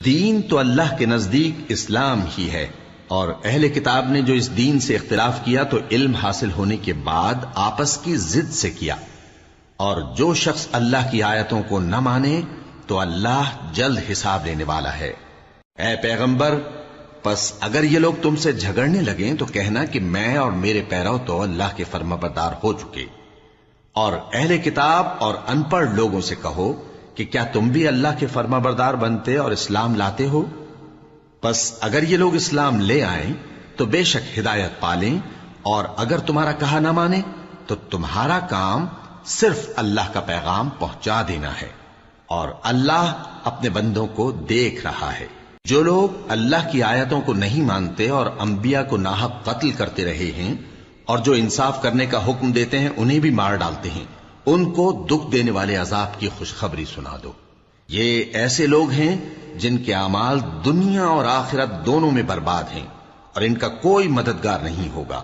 دین تو اللہ کے نزدیک اسلام ہی ہے، اور اہل کتاب نے جو اس دین سے اختلاف کیا تو علم حاصل ہونے کے بعد آپس کی ضد سے کیا، اور جو شخص اللہ کی آیتوں کو نہ مانے تو اللہ جلد حساب لینے والا ہے۔ اے پیغمبر، پس اگر یہ لوگ تم سے جھگڑنے لگیں تو کہنا کہ میں اور میرے پیرو تو اللہ کے فرمانبردار ہو چکے، اور اہل کتاب اور ان پڑھ لوگوں سے کہو کہ کیا تم بھی اللہ کے فرمانبردار بنتے اور اسلام لاتے ہو؟ پس اگر یہ لوگ اسلام لے آئیں تو بے شک ہدایت پالیں، اور اگر تمہارا کہا نہ مانے تو تمہارا کام صرف اللہ کا پیغام پہنچا دینا ہے، اور اللہ اپنے بندوں کو دیکھ رہا ہے۔ جو لوگ اللہ کی آیتوں کو نہیں مانتے اور انبیاء کو ناحق قتل کرتے رہے ہیں، اور جو انصاف کرنے کا حکم دیتے ہیں انہیں بھی مار ڈالتے ہیں، ان کو دکھ دینے والے عذاب کی خوشخبری سنا دو۔ یہ ایسے لوگ ہیں جن کے اعمال دنیا اور آخرت دونوں میں برباد ہیں، اور ان کا کوئی مددگار نہیں ہوگا۔